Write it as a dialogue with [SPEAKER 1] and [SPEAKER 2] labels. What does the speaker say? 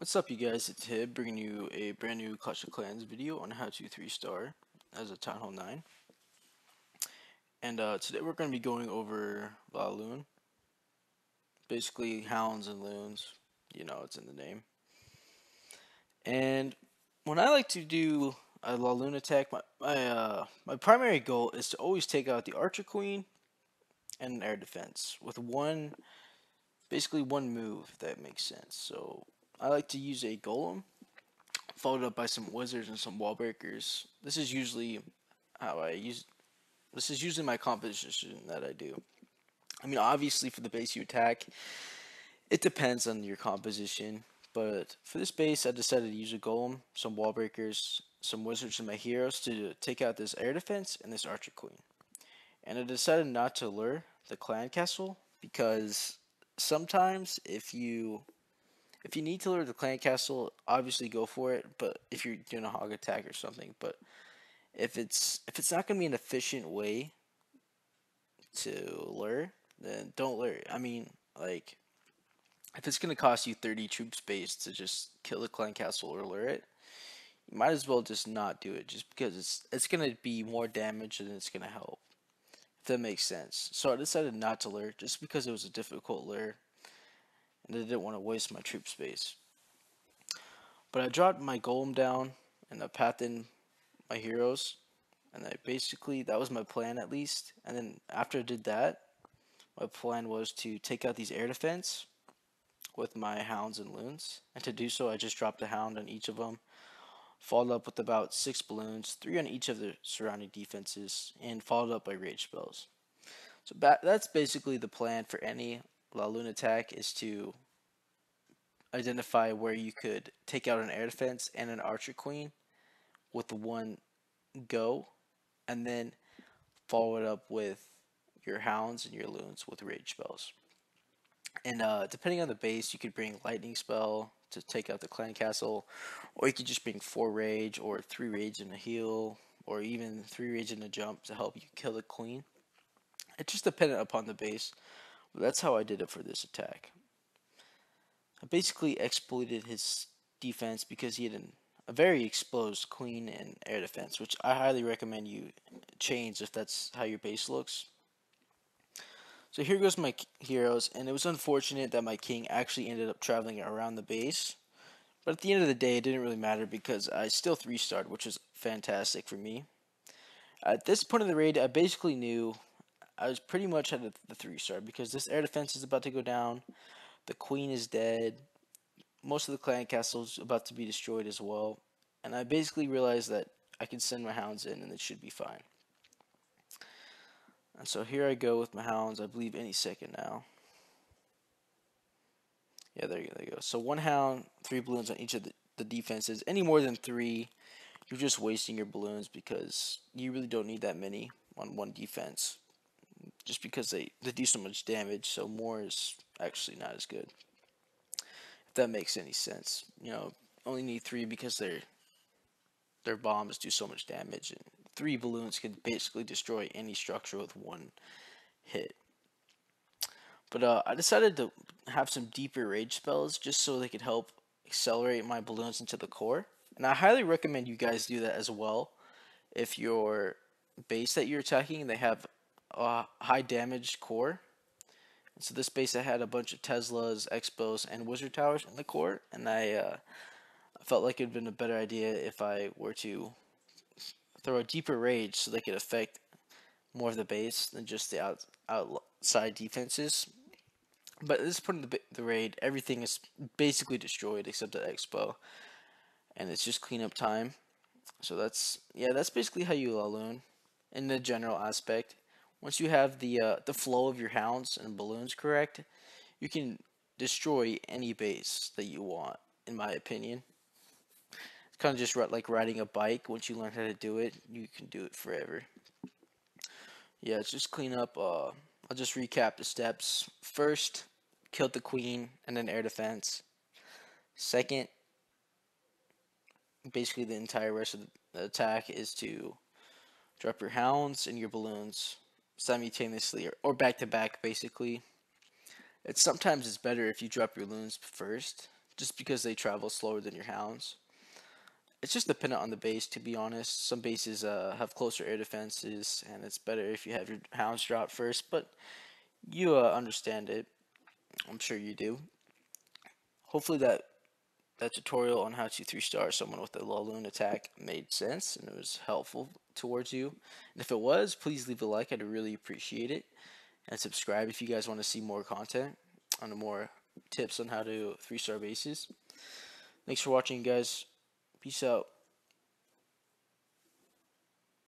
[SPEAKER 1] What's up, you guys? It's Hib bringing you a brand new Clash of Clans video on how to 3-star as a Town Hall 9. And today we're going to be going over Laloon. Basically, hounds and loons. You know, it's in the name. And when I like to do a Laloon attack, my primary goal is to always take out the Archer Queen and an air defense with basically one move, if that makes sense. So I like to use a Golem followed up by some wizards and some wall breakers. How I use this is usually my composition that I do. I mean, obviously for the base you attack, it depends on your composition. But for this base, I decided to use a golem, some wall breakers, some wizards, and my heroes to take out this air defense and this archer queen. And I decided not to lure the clan castle because sometimes if you need to lure the clan castle, obviously go for it. But if you're doing a hog attack or something, but if it's not gonna be an efficient way to lure, then don't lure. I mean, like if it's gonna cost you 30 troop space to just kill the clan castle or lure it, you might as well just not do it. Just because it's gonna be more damage than it's gonna help. If that makes sense. So I decided not to lure just because it was a difficult lure, and I didn't want to waste my troop space. But I dropped my golem down and I pathed in my heroes, and that was my plan at least. And then after I did that, my plan was to take out these air defense with my hounds and loons. And to do so, I just dropped a hound on each of them, followed up with about 6 balloons, 3 on each of the surrounding defenses, and followed up by rage spells. So that's basically the plan for any Laloon attack, is to identify where you could take out an air defense and an archer queen with one go, and then follow it up with your hounds and your loons with rage spells. And depending on the base, you could bring lightning spell to take out the clan castle, or you could just bring 4 rage or 3 rage and a heal, or even 3 rage and a jump to help you kill the queen. It's just dependent upon the base, but that's how I did it for this attack. I basically exploited his defense because he had a very exposed queen and air defense, which I highly recommend you change if that's how your base looks. So here goes my heroes, and it was unfortunate that my king actually ended up traveling around the base. But at the end of the day, it didn't really matter because I still 3-starred, which was fantastic for me. At this point of the raid, I basically knew I was pretty much at the 3-star because this air defense is about to go down, the queen is dead, most of the clan castle is about to be destroyed as well, and I basically realized that I can send my hounds in and it should be fine. And so here I go with my hounds, I believe any second now. Yeah, there you go. So 1 hound, 3 balloons on each of the defenses. Any more than 3, you're just wasting your balloons because you really don't need that many on one defense. Just because they do so much damage, so more is actually not as good. If that makes any sense. Only need 3 because their bombs do so much damage, and 3 balloons can basically destroy any structure with one hit. But I decided to have some deeper rage spells just so they could help accelerate my balloons into the core. And I highly recommend you guys do that as well. If your base that you're attacking, they have a high damage core. And so this base, I had a bunch of Teslas, Expos, and Wizard Towers in the core. And I felt like it would have been a better idea if I were to throw a deeper rage so they could affect more of the base than just the outside defenses. But at this point in the raid, everything is basically destroyed except the expo, and it's just cleanup time. So that's basically how you Laloon in the general aspect. Once you have the flow of your hounds and balloons correct, you can destroy any base that you want, in my opinion. It's kind of just like riding a bike. Once you learn how to do it, you can do it forever. Yeah, it's just clean up. I'll just recap the steps. First, killed the queen and then air defense. Second, basically the entire rest of the attack is to drop your hounds and your balloons simultaneously or back to back basically. Sometimes it's better if you drop your balloons first just because they travel slower than your hounds. It's just dependent on the base, to be honest. Some bases have closer air defenses, and it's better if you have your hounds drop first, but you understand it. I'm sure you do. Hopefully that tutorial on how to 3-star someone with a Laloon attack made sense and it was helpful towards you. And if it was, please leave a like. I'd really appreciate it. And subscribe if you guys want to see more content on more tips on how to 3-star bases. Thanks for watching, guys. Peace out.